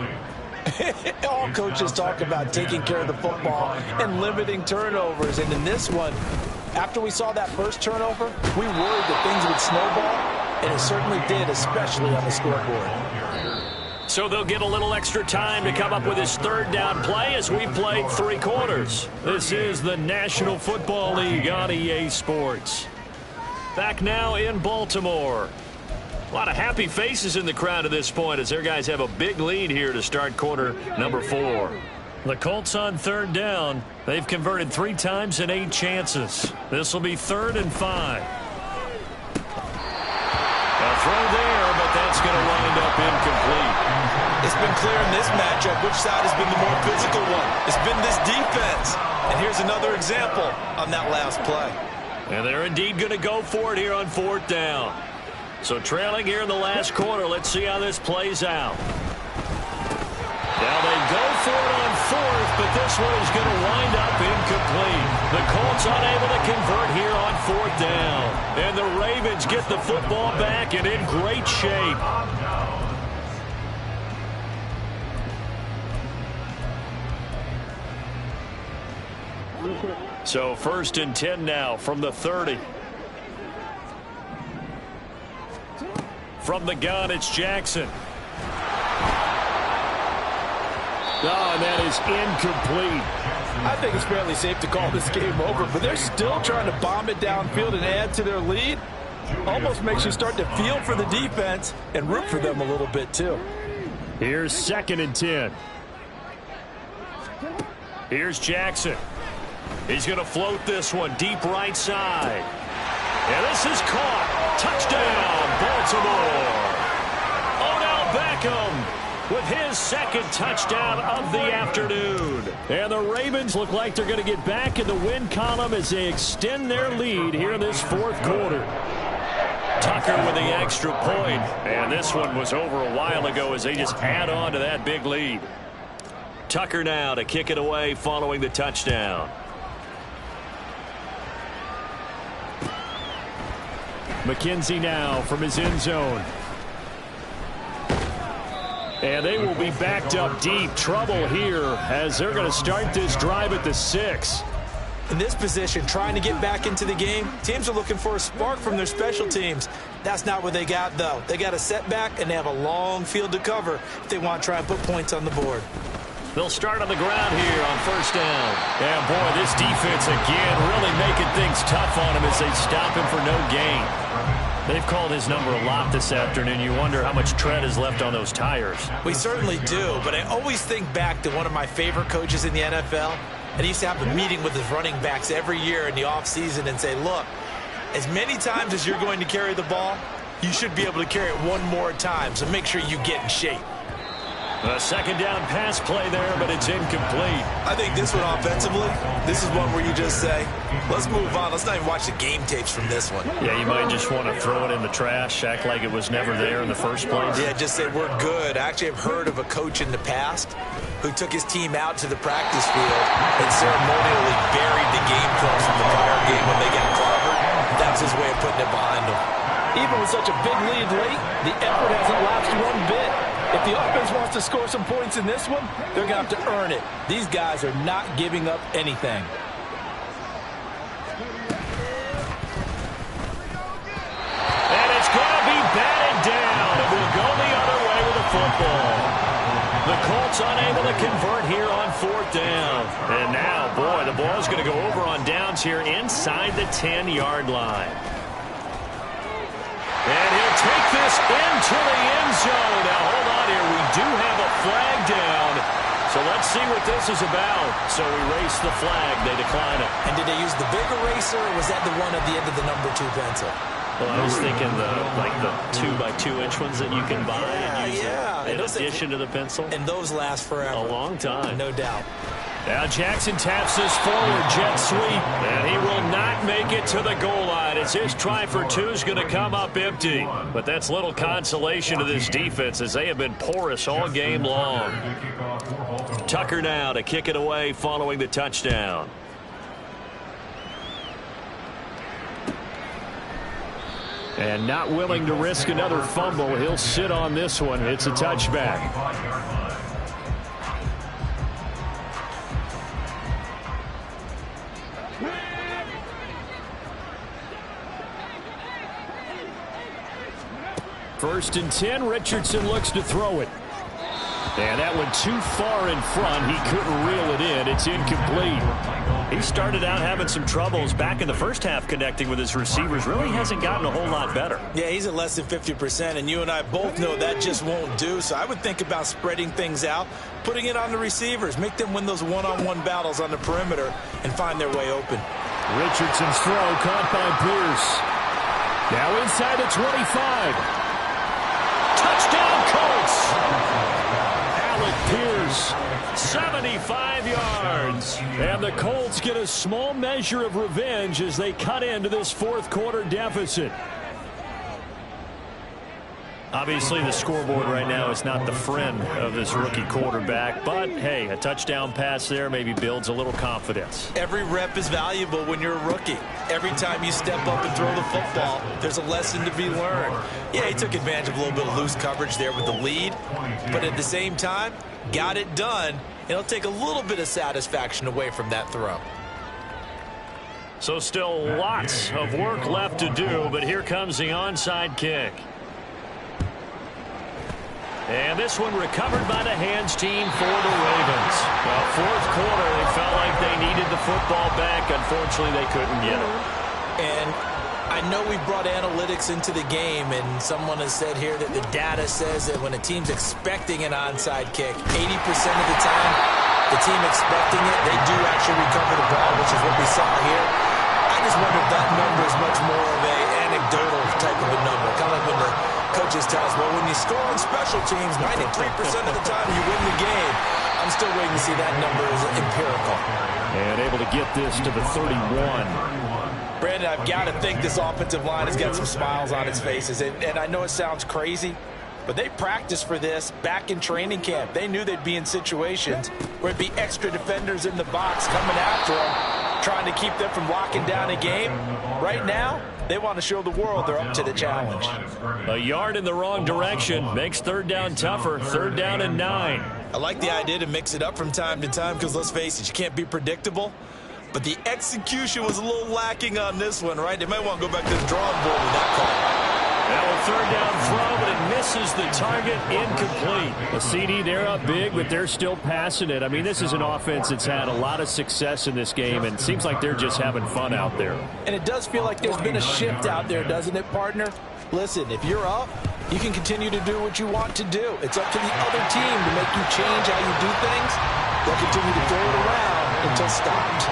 all coaches talk about taking care of the football and limiting turnovers. And in this one, after we saw that first turnover, we worried that things would snowball, and it certainly did, especially on the scoreboard. So they'll get a little extra time to come up with his 3rd down play as we played 3 quarters. This is the National Football League on EA Sports. Back now in Baltimore. A lot of happy faces in the crowd at this point as their guys have a big lead here to start quarter number 4. The Colts on 3rd down. They've converted 3 times in 8 chances. This will be 3rd and 5. A throw there, but that's going to wind up incomplete. It's been clear in this matchup which side has been the more physical one. It's been this defense. And here's another example on that last play. And they're indeed going to go for it here on 4th down. So trailing here in the last quarter. Let's see how this plays out. Now they go for it on 4th, but this one is going to wind up incomplete. The Colts unable to convert here on 4th down. And the Ravens get the football back and in great shape. So 1st and 10 now from the 30. From the gun, it's Jackson. Oh, and that is incomplete. I think it's fairly safe to call this game over, but they're still trying to bomb it downfield and add to their lead. Almost makes you start to feel for the defense and root for them a little bit, too. Here's 2nd and 10. Here's Jackson. He's going to float this one deep right side. And this is caught. Touchdown, Baltimore. Odell Beckham with his 2nd touchdown of the afternoon. And the Ravens look like they're going to get back in the win column as they extend their lead here in this 4th quarter. Tucker with the extra point. And this one was over a while ago as they just add on to that big lead. Tucker now to kick it away following the touchdown. McKenzie now from his end zone. And they will be backed up deep. Trouble here as they're going to start this drive at the 6. In this position, trying to get back into the game, teams are looking for a spark from their special teams. That's not what they got, though. They got a setback, and they have a long field to cover if they want to try and put points on the board. They'll start on the ground here on 1st down. And, boy, this defense again really making things tough on him as they stop him for no gain. They've called his number a lot this afternoon. You wonder how much tread is left on those tires. We certainly do, but I always think back to one of my favorite coaches in the NFL, and he used to have a meeting with his running backs every year in the offseason and say, look, as many times as you're going to carry the ball, you should be able to carry it one more time, so make sure you get in shape. A second down pass play there, but it's incomplete. I think this one offensively, this is one where you just say, let's move on. Let's not even watch the game tapes from this one. Yeah, you might just want to throw it in the trash, act like it was never there in the first place. Yeah, just say we're good. I actually have heard of a coach in the past who took his team out to the practice field and ceremonially buried the game films from the prior game when they got clobbered. That was his way of putting it behind them. Even with such a big lead late, the effort hasn't lapsed one bit. If the offense wants to score some points in this one, they're going to have to earn it. These guys are not giving up anything. And it's going to be batted down. It will go the other way with the football. The Colts unable to convert here on fourth down. And now, boy, the ball's going to go over on downs here inside the 10-yard line. And he'll take this into the end zone. Now, hold on here. We do have a flag down. So let's see what this is about. So erase the flag. They decline it. And did they use the big eraser, or was that the one at the end of the number 2 pencil? Well, I was thinking the 2x2-inch ones that you can buy and use in addition to the pencil. And those last forever. A long time. No doubt. Now Jackson taps this forward, jet sweep, and he will not make it to the goal line as his try for 2 is going to come up empty. But that's little consolation to this defense as they have been porous all game long. Tucker now to kick it away following the touchdown. And not willing to risk another fumble, he'll sit on this one. It's a touchback. First and 10, Richardson looks to throw it. And that went too far in front. He couldn't reel it in. It's incomplete. He started out having some troubles back in the first half connecting with his receivers. Really hasn't gotten a whole lot better. Yeah, he's at less than 50%, and you and I both know that just won't do. So I would think about spreading things out, putting it on the receivers, make them win those one-on-one battles on the perimeter, and find their way open. Richardson's throw caught by Pierce. Now inside the 25. Touchdown, Colts! Alec Pierce, 75 yards. And the Colts get a small measure of revenge as they cut into this fourth quarter deficit. Obviously, the scoreboard right now is not the friend of this rookie quarterback. But, hey, a touchdown pass there maybe builds a little confidence. Every rep is valuable when you're a rookie. Every time you step up and throw the football, there's a lesson to be learned. Yeah, he took advantage of a little bit of loose coverage there with the lead. But at the same time, got it done. It'll take a little bit of satisfaction away from that throw. So still lots of work left to do, but here comes the onside kick. And this one recovered by the hands team for the Ravens. Well, fourth quarter, they felt like they needed the football back. Unfortunately, they couldn't get it. And I know we brought analytics into the game, and someone has said here that the data says that when a team's expecting an onside kick, 80% of the time, the team expecting it, they do actually recover the ball, which is what we saw here. I just wonder if that number is much more of an anecdotal type of a number, kind of like when the coaches tell us, well, when you score on special teams, 93% of the time you win the game. I'm still waiting to see that number as empirical. And able to get this to the 31. Brandon, I've got to think this offensive line has got some smiles on its faces. And I know it sounds crazy, but they practiced for this back in training camp. They knew they'd be in situations where it'd be extra defenders in the box coming after them, trying to keep them from locking down a game. Right now, they want to show the world they're up to the challenge. A yard in the wrong direction makes third down tougher. Third down and 9. I like the idea to mix it up from time to time because, let's face it, you can't be predictable. But the execution was a little lacking on this one, right? They might want to go back to the drawing board with that call. Now a third down throw, but it misses the target. Incomplete. A CD, they're up big, but they're still passing it. I mean, this is an offense that's had a lot of success in this game, and it seems like they're just having fun out there. And it does feel like there's been a shift out there, doesn't it, partner? listen, if you're up, you can continue to do what you want to do. It's up to the other team to make you change how you do things. They'll continue to throw it around until stopped.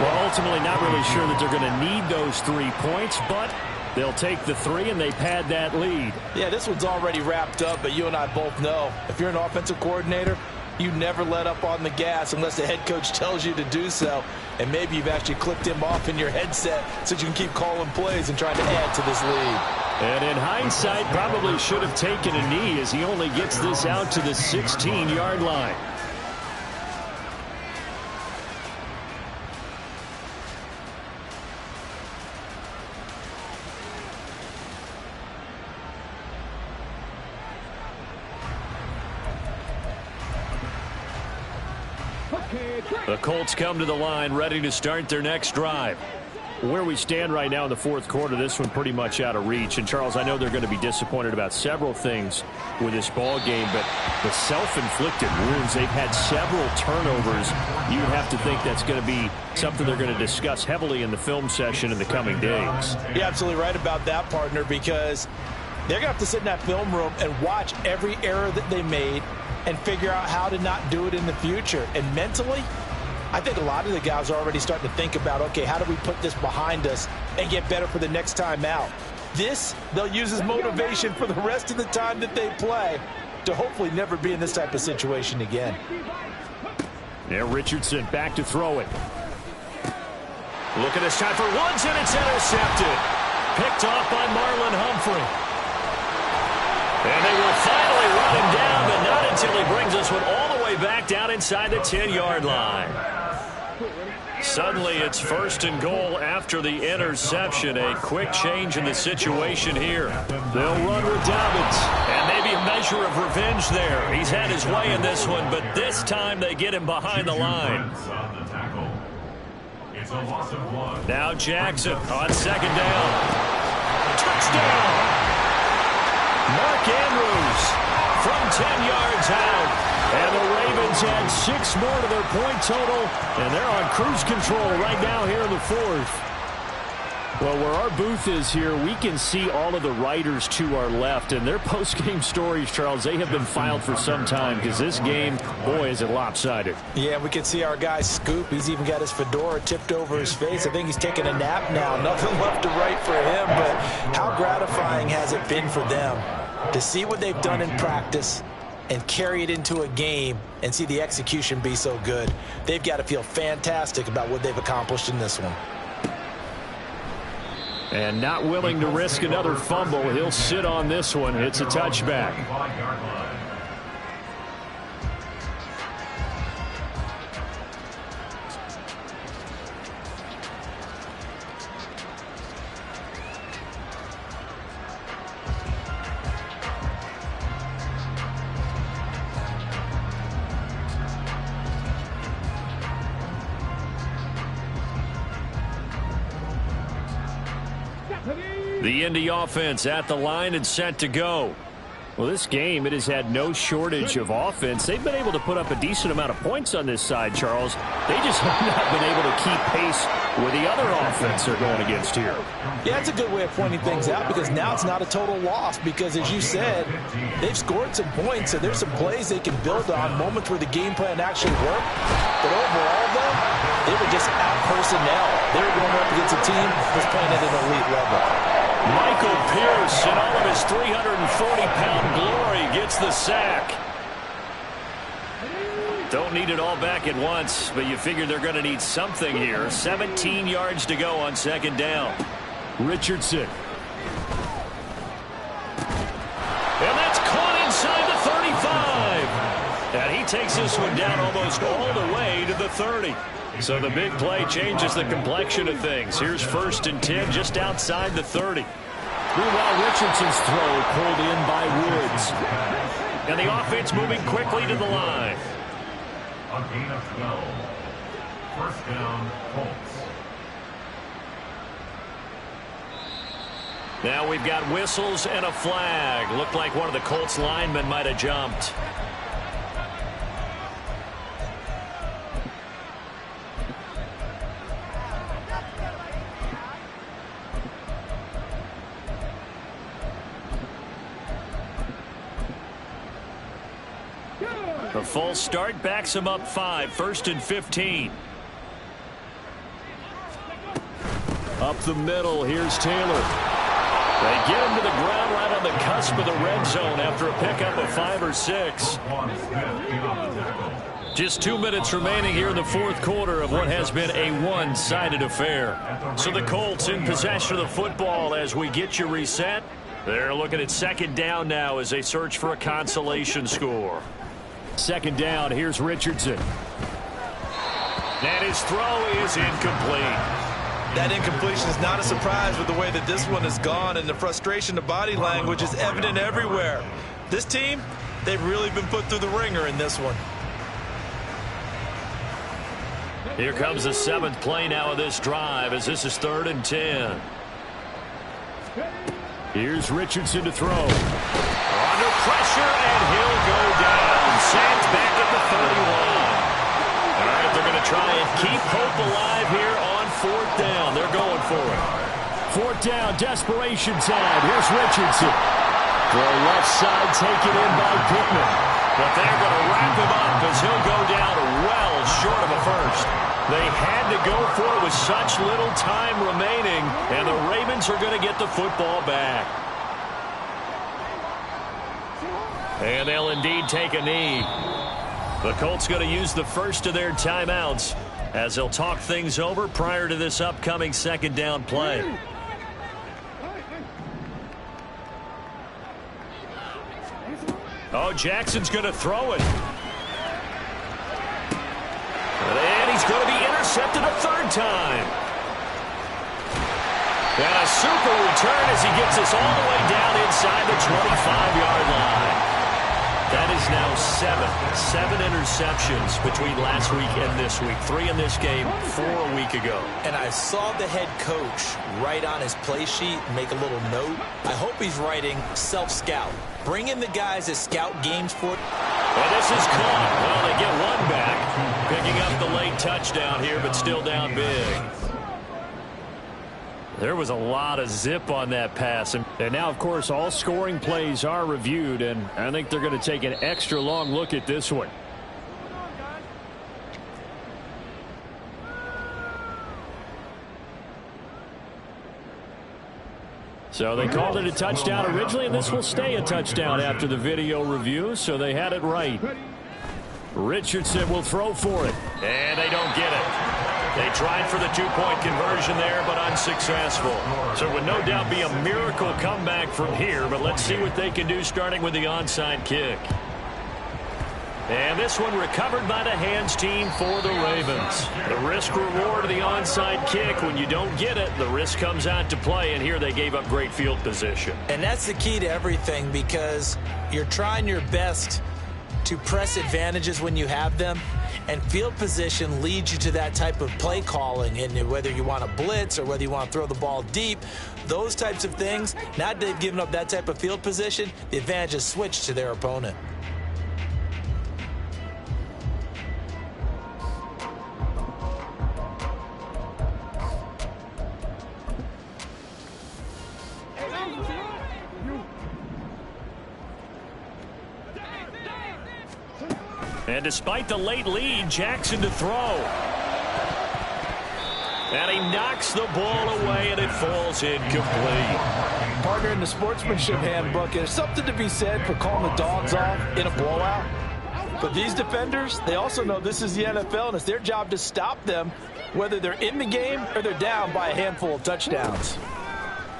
Well, ultimately, not really sure that they're going to need those 3 points, but they'll take the 3 and they pad that lead. Yeah, this one's already wrapped up, but you and I both know if you're an offensive coordinator, you never let up on the gas unless the head coach tells you to do so. And maybe you've actually clicked him off in your headset so you can keep calling plays and trying to add to this lead. And in hindsight, probably should have taken a knee as he only gets this out to the 16-yard line. The Colts come to the line ready to start their next drive. Where we stand right now in the fourth quarter, this one pretty much out of reach. And, Charles, I know they're going to be disappointed about several things with this ball game, but the self-inflicted wounds, they've had several turnovers. You have to think that's going to be something they're going to discuss heavily in the film session in the coming days. You're absolutely right about that, partner, because they're going to have to sit in that film room and watch every error that they made and figure out how to not do it in the future. And mentally, I think a lot of the guys are already starting to think about, okay, how do we put this behind us and get better for the next time out? This, they'll use as motivation for the rest of the time that they play to hopefully never be in this type of situation again. Yeah, Richardson back to throw it. Look at this time for Woods, and it's intercepted. Picked off by Marlon Humphrey. And they will finally run him down, but not until he brings this one all the way back down inside the 10-yard line. Suddenly, it's 1st and goal after the interception. A quick change in the situation here. They'll run with Dobbins, and maybe a measure of revenge there. He's had his way in this one, but this time they get him behind the line. Now Jackson on 2nd down. Touchdown! Mark Andrews from 10 yards out. And the Ravens add 6 more to their point total. And they're on cruise control right now here in the 4th. Well, where our booth is here, we can see all of the writers to our left. And their post-game stories, Charles, they have been filed for some time because this game, boy, is it lopsided. Yeah, we can see our guy Scoop. He's even got his fedora tipped over his face. I think he's taking a nap now. Nothing left to write for him, but how gratifying has it been for them to see what they've done in practice and carry it into a game and see the execution be so good. They've got to feel fantastic about what they've accomplished in this one. And not willing to risk another fumble. He'll sit on this one. It's a touchback. The Indy offense at the line and set to go. Well, this game, it has had no shortage of offense. They've been able to put up a decent amount of points on this side, Charles. They just have not been able to keep pace with the other offense they're going against here. Yeah, it's a good way of pointing things out because now it's not a total loss because, as you said, they've scored some points, so there's some plays they can build on, moments where the game plan actually worked. But overall, though, they were just out personnel. They were going up against a team that's playing at an elite level. Michael Pierce, in all of his 340-pound glory, gets the sack. Don't need it all back at once, but you figure they're going to need something here. 17 yards to go on 2nd down. Richardson. And that's caught inside the 35. And he takes this one down almost all the way to the 30. So the big play changes the complexion of things. Here's 1st and 10 just outside the 30. Meanwhile, Richardson's throw pulled in by Woods. And the offense moving quickly to the line. A gain of 12. 1st down, Colts. Now we've got whistles and a flag. Looked like one of the Colts linemen might have jumped. A false start backs him up 5, 1st and 15. Up the middle, here's Taylor. They get him to the ground right on the cusp of the red zone after a pickup of 5 or 6. Just 2 minutes remaining here in the fourth quarter of what has been a one-sided affair. So the Colts in possession of the football as we get you reset. They're looking at second down now as they search for a consolation score. Second down, here's Richardson. And his throw is incomplete. That incompletion is not a surprise with the way that this one has gone, and the frustration, the body language is evident everywhere. This team, they've really been put through the ringer in this one. Here comes the 7th play now of this drive as this is 3rd and 10. Here's Richardson to throw. Under pressure, and he'll go down. Sacked back at the 31. All right, they're going to try and keep hope alive here on 4th down. They're going for it. 4th down, desperation time. Here's Richardson. Throw left side, taken in by Pittman. But they're going to wrap him up as he'll go down well short of a first. They had to go for it with such little time remaining, and the Ravens are going to get the football back. And they'll indeed take a knee. The Colts going to use the first of their timeouts as they'll talk things over prior to this upcoming second down play. Oh, Jackson's going to throw it. And he's going to be intercepted a 3rd time. And a super return as he gets us all the way down inside the 25-yard line. That is now 7 interceptions between last week and this week. 3 in this game, 4 a week ago. And I saw the head coach write on his play sheet, make a little note. I hope he's writing self-scout. Bring in the guys that scout games for it. And this is caught. Well, they get one back. Picking up the late touchdown here, but still down big. There was a lot of zip on that pass. And now, of course, all scoring plays are reviewed, and I think they're going to take an extra long look at this one. So they called it a touchdown originally, and this will stay a touchdown after the video review, so they had it right. Richardson will throw for it, and they don't get it. They tried for the 2-point conversion there, but unsuccessful. So it would no doubt be a miracle comeback from here, but let's see what they can do starting with the onside kick. And this one recovered by the hands team for the Ravens. The risk-reward of the onside kick, when you don't get it, the risk comes out to play, and here they gave up great field position. And that's the key to everything, because you're trying your best to press advantages when you have them, and field position leads you to that type of play calling. And whether you want to blitz or whether you want to throw the ball deep, those types of things, now that they've given up that type of field position, the advantage is switched to their opponent. And despite the late lead, Jackson to throw. And he knocks the ball away, and it falls incomplete. Partner, in the sportsmanship handbook, there's something to be said for calling the dogs off in a blowout. But these defenders, they also know this is the NFL, and it's their job to stop them, whether they're in the game or they're down by a handful of touchdowns.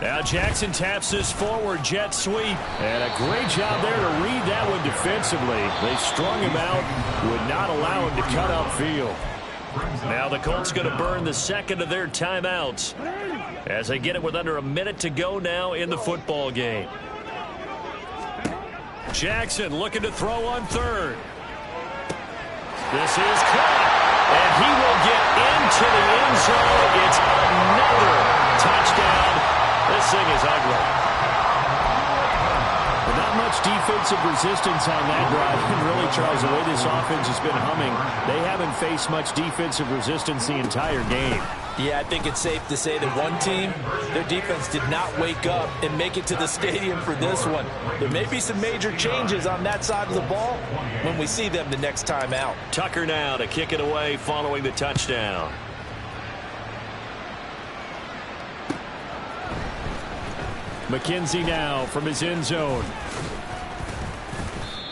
Now Jackson taps this forward jet sweep. And a great job there to read that one defensively. They strung him out, would not allow him to cut upfield. Now the Colts going to burn the second of their timeouts as they get it with under a minute to go now in the football game. Jackson looking to throw on third. This is caught, and he will get into the end zone. It's another touchdown. This thing is ugly. But not much defensive resistance on that drive. And really, Charles, the way this offense has been humming, they haven't faced much defensive resistance the entire game. Yeah, I think it's safe to say that one team, their defense did not wake up and make it to the stadium for this one. There may be some major changes on that side of the ball when we see them the next time out. Tucker now to kick it away following the touchdown. McKenzie now from his end zone.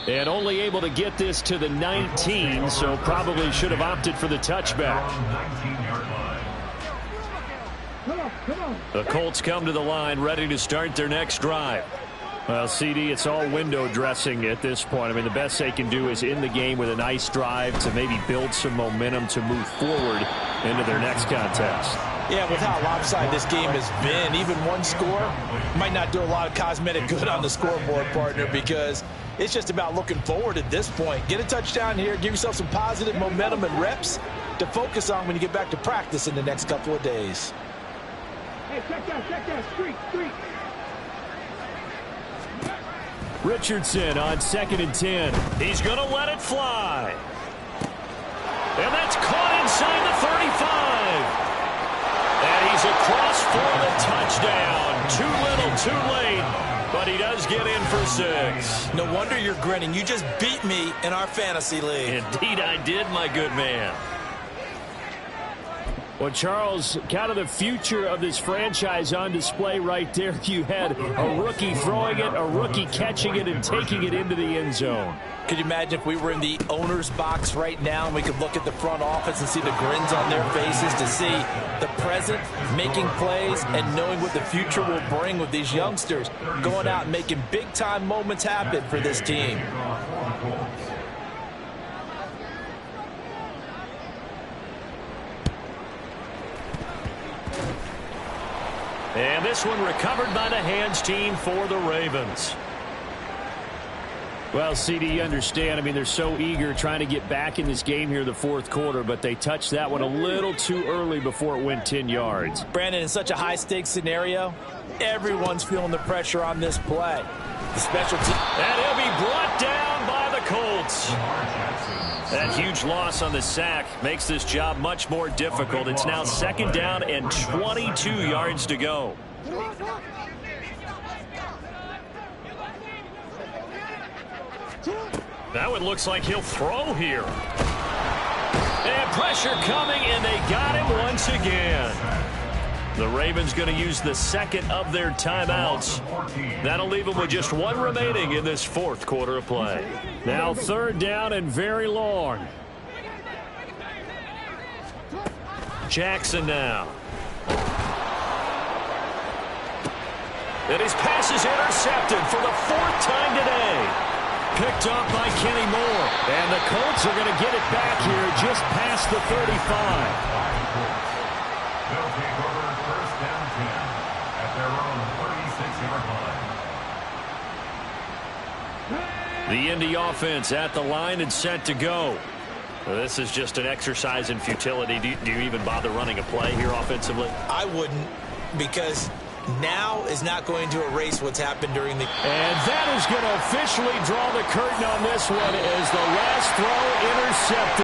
And only able to get this to the 19, so probably should have opted for the touchback. The Colts come to the line ready to start their next drive. Well, CD, it's all window dressing at this point. I mean, the best they can do is in the game with a nice drive to maybe build some momentum to move forward into their next contest. Yeah, with how lopsided this game has been, even one score might not do a lot of cosmetic good on the scoreboard, partner, because it's just about looking forward at this point. Get a touchdown here, give yourself some positive momentum and reps to focus on when you get back to practice in the next couple of days. Hey, check that, street. Richardson on 2nd and 10. He's going to let it fly. And that's caught inside the 35. And he's across for the touchdown. Too little, too late. But he does get in for 6. No wonder you're grinning. You just beat me in our fantasy league. Indeed I did, my good man. Well, Charles, kind of the future of this franchise on display right there. You had a rookie throwing it, a rookie catching it, and taking it into the end zone. Could you imagine if we were in the owner's box right now and we could look at the front office and see the grins on their faces to see the present making plays and knowing what the future will bring with these youngsters going out and making big-time moments happen for this team. And this one recovered by the hands team for the Ravens. Well, CD, you understand. I mean, they're so eager trying to get back in this game here in the fourth quarter, but they touched that one a little too early before it went 10 yards. Brandon, in such a high-stakes scenario, everyone's feeling the pressure on this play. The special team. And he'll be brought down by the Colts. That huge loss on the sack makes this job much more difficult. It's now 2nd down and 22 yards to go. Now it looks like he'll throw here. And pressure coming, and they got him once again. The Ravens going to use the second of their timeouts. That'll leave them with just one remaining in this fourth quarter of play. Now 3rd down and very long. Jackson now. And his pass is intercepted for the 4th time today. Picked up by Kenny Moore. And the Colts are going to get it back here just past the 35. They'll take over 1st down 10 at their own 36-yard line. The Indy offense at the line and set to go. Well, this is just an exercise in futility. Do you even bother running a play here offensively? I wouldn't, because now is not going to erase what's happened during the... And that is going to officially draw the curtain on this one as the last throw intercepted.